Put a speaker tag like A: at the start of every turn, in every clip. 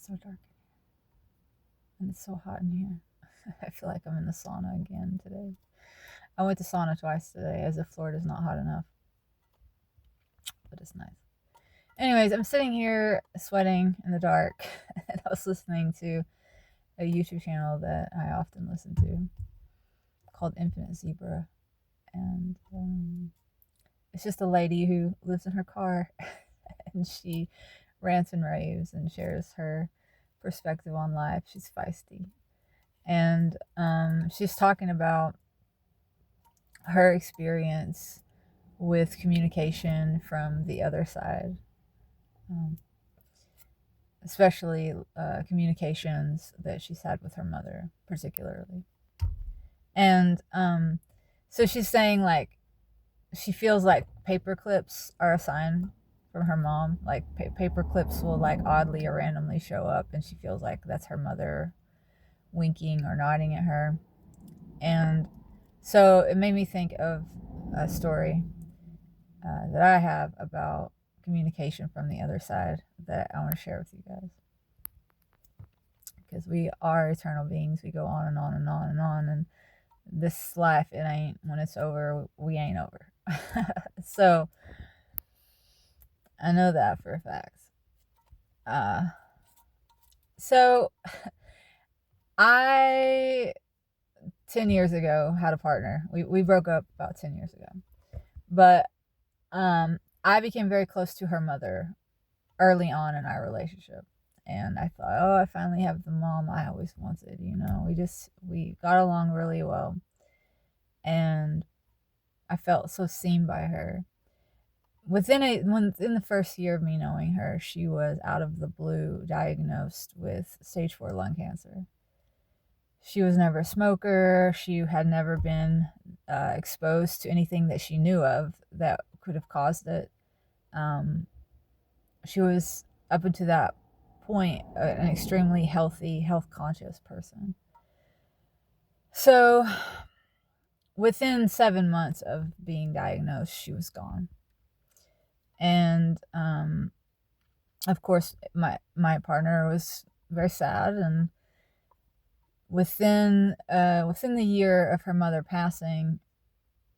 A: so dark and it's so hot in here. I feel like I'm in the sauna again today. I went to sauna twice today, as if Florida's not hot enough, but it's nice. Anyways, I'm sitting here sweating in the dark, and I was listening to a YouTube channel that I often listen to called Infinite Zebra, and it's just a lady who lives in her car, and she rants and raves and shares her perspective on life. She's feisty, and she's talking about her experience with communication from the other side, um, especially communications that she's had with her mother, particularly. And so she's saying, like, she feels like paper clips are a sign from her mom. Like, paper clips will, like, oddly or randomly show up, and she feels like that's her mother winking or nodding at her. And so it made me think of a story that I have about communication from the other side that I want to share with you guys. Because we are eternal beings. We go on and on and on and on. And this life, it ain't, when it's over, we ain't over. So I know that for a fact. So I 10 years ago had a partner. We broke up about 10 years ago. But I became very close to her mother early on in our relationship. And I thought, oh, I finally have the mom I always wanted, you know. We got along really well. And I felt so seen by her. Within the first year of me knowing her, she was out of the blue diagnosed with stage 4 lung cancer. She was never a smoker. She had never been exposed to anything that she knew of that could have caused it. She was, up until that point, an extremely healthy, health conscious person. So within 7 months of being diagnosed, she was gone. And of course, my partner was very sad. And within the year of her mother passing,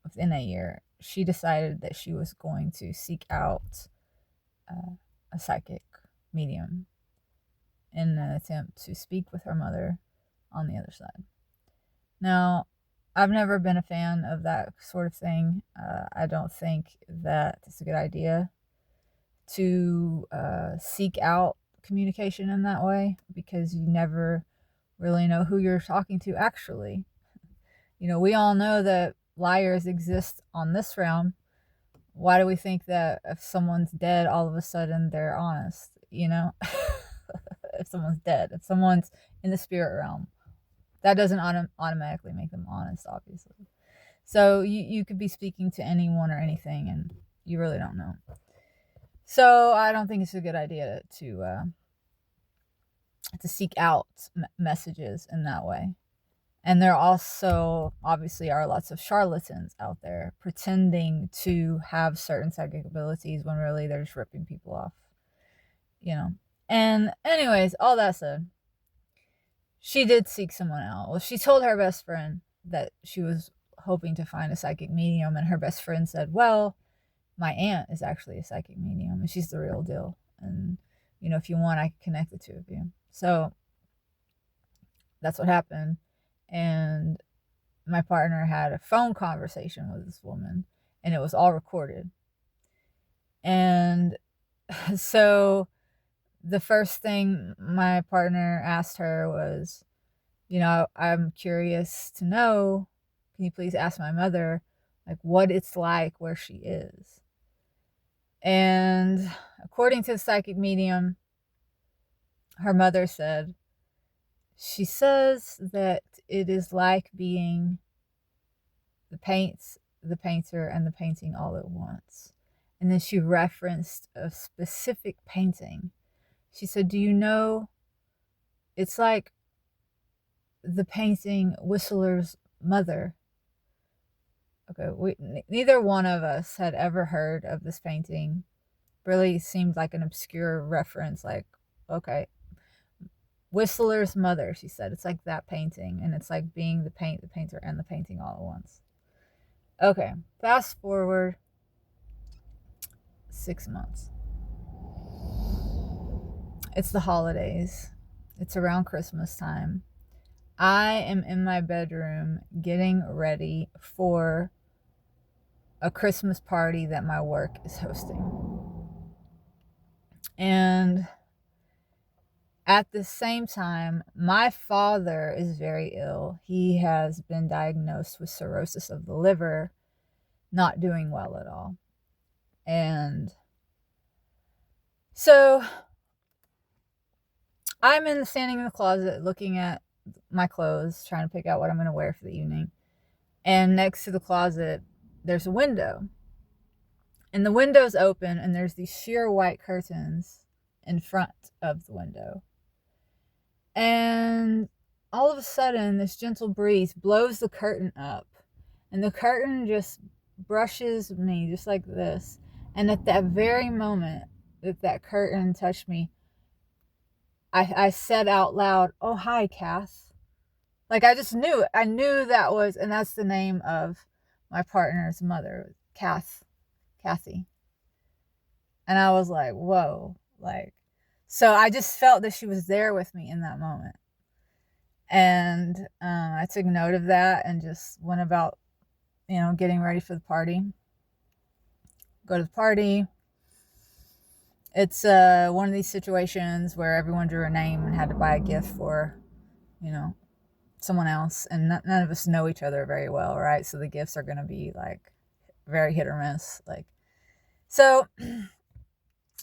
A: within a year, she decided that she was going to seek out a psychic medium in an attempt to speak with her mother on the other side. Now, I've never been a fan of that sort of thing. I don't think that it's a good idea to seek out communication in that way, because you never really know who you're talking to actually. You know, we all know that liars exist on this realm. Why do we think that if someone's dead, all of a sudden they're honest? You know, if someone's dead, if someone's in the spirit realm, that doesn't automatically make them honest, obviously. So you could be speaking to anyone or anything, and you really don't know. So I don't think it's a good idea to seek out messages in that way. And there also obviously are lots of charlatans out there pretending to have certain psychic abilities when really they're just ripping people off, you know. And anyways, all that said, she did seek someone out. Well, she told her best friend that she was hoping to find a psychic medium, and her best friend said, well, my aunt is actually a psychic medium, and she's the real deal. And, you know, if you want, I can connect the two of you. So that's what happened. And my partner had a phone conversation with this woman, and it was all recorded. And so the first thing my partner asked her was, you know, I'm curious to know, can you please ask my mother, like, what it's like where she is? And according to the psychic medium, her mother said, she says that it is like being the painter, and the painting all at once. And then she referenced a specific painting. She said, do you know, it's like the painting Whistler's Mother. Okay, neither one of us had ever heard of this painting. Really seemed like an obscure reference, like, okay, Whistler's Mother, she said. It's like that painting, and it's like being the painter, and the painting all at once. Okay, fast forward 6 months. It's the holidays. It's around Christmas time. I am in my bedroom getting ready for a Christmas party that my work is hosting. And at the same time, my father is very ill. He has been diagnosed with cirrhosis of the liver, not doing well at all. And so I'm standing in the closet looking at my clothes, trying to pick out what I'm going to wear for the evening. And next to the closet, there's a window. And the window's open, and there's these sheer white curtains in front of the window. And all of a sudden, this gentle breeze blows the curtain up. And the curtain just brushes me just like this. And at that very moment that curtain touched me, I said out loud, "Oh, hi, Cass." Like, I just knew it. I knew that was, and that's the name of my partner's mother, Kathy. And I was like, whoa. Like, so I just felt that she was there with me in that moment. And I took note of that and just went about, getting ready for the party. Go to the party. It's one of these situations where everyone drew a name and had to buy a gift for, someone else. And none of us know each other very well, right? So the gifts are going to be like very hit or miss. Like, so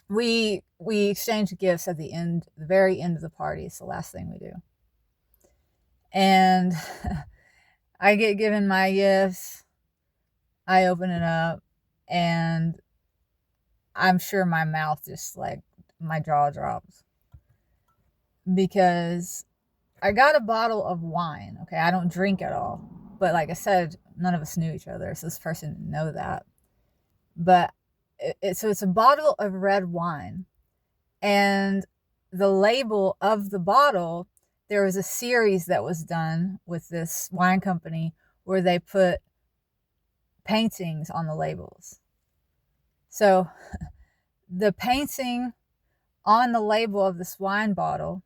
A: we exchange gifts at the very end of the party. It's the last thing we do. And I get given my gifts. I open it up, and I'm sure my mouth just, like, my jaw drops, because I got a bottle of wine. Okay, I don't drink at all, but like I said, none of us knew each other, so this person didn't know that. But so it's a bottle of red wine, and the label of the bottle, there was a series that was done with this wine company where they put paintings on the labels. So the painting on the label of this wine bottle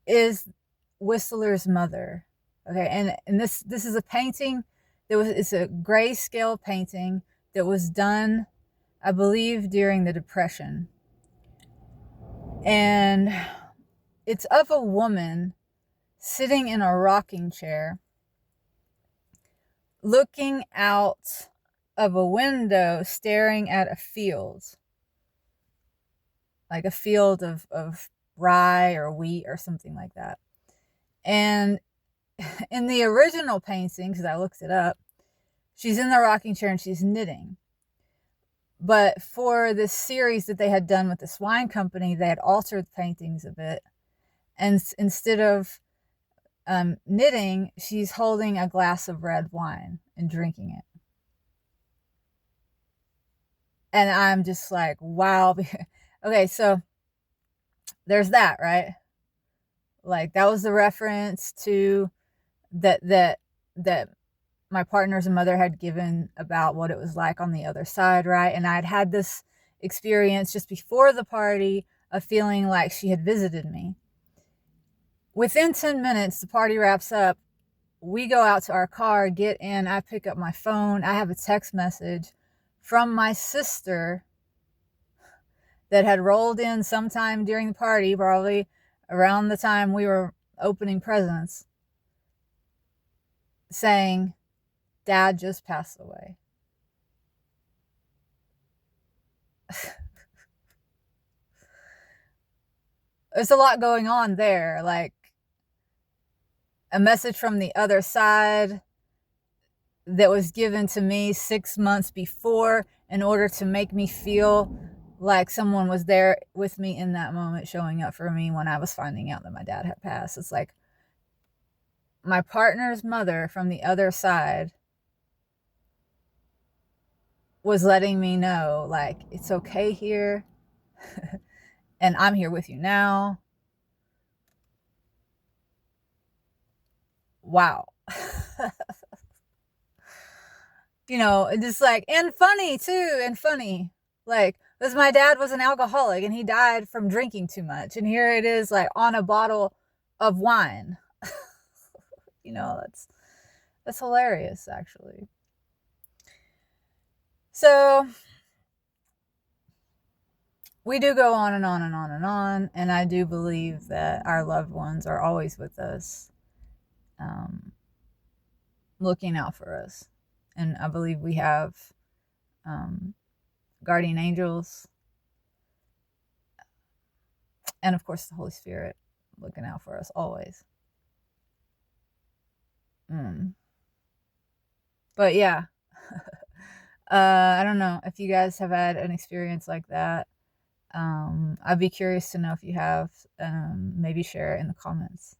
A: is Whistler's Mother. Okay, and this is a painting it's a grayscale painting that was done, I believe, during the Depression. And it's of a woman sitting in a rocking chair, looking out of a window, staring at a field, like a field of rye or wheat or something like that. And in the original painting, because I looked it up, she's in the rocking chair and she's knitting. But for this series that they had done with this wine company, they had altered the paintings a bit. And instead of knitting, she's holding a glass of red wine and drinking it. And I'm just like, wow. Okay, so there's that, right? Like, that was the reference to that my partner's mother had given about what it was like on the other side, right? And I'd had this experience just before the party of feeling like she had visited me. Within 10 minutes, the party wraps up. We go out to our car, get in, I pick up my phone. I have a text message from my sister that had rolled in sometime during the party, probably around the time we were opening presents, saying, "Dad just passed away." There's a lot going on there, like a message from the other side that was given to me 6 months before in order to make me feel like someone was there with me in that moment, showing up for me when I was finding out that my dad had passed. It's like my partner's mother from the other side was letting me know, like, it's okay here. And I'm here with you now. wow. You know, just like, and funny too, and funny. Like, because my dad was an alcoholic and he died from drinking too much. And here it is, like, on a bottle of wine. You know, that's hilarious, actually. So we do go on and on and on and on, and I do believe that our loved ones are always with us, looking out for us. And I believe we have guardian angels, and of course the Holy Spirit looking out for us always. But yeah, I don't know if you guys have had an experience like that. I'd be curious to know if you have. Maybe share it in the comments.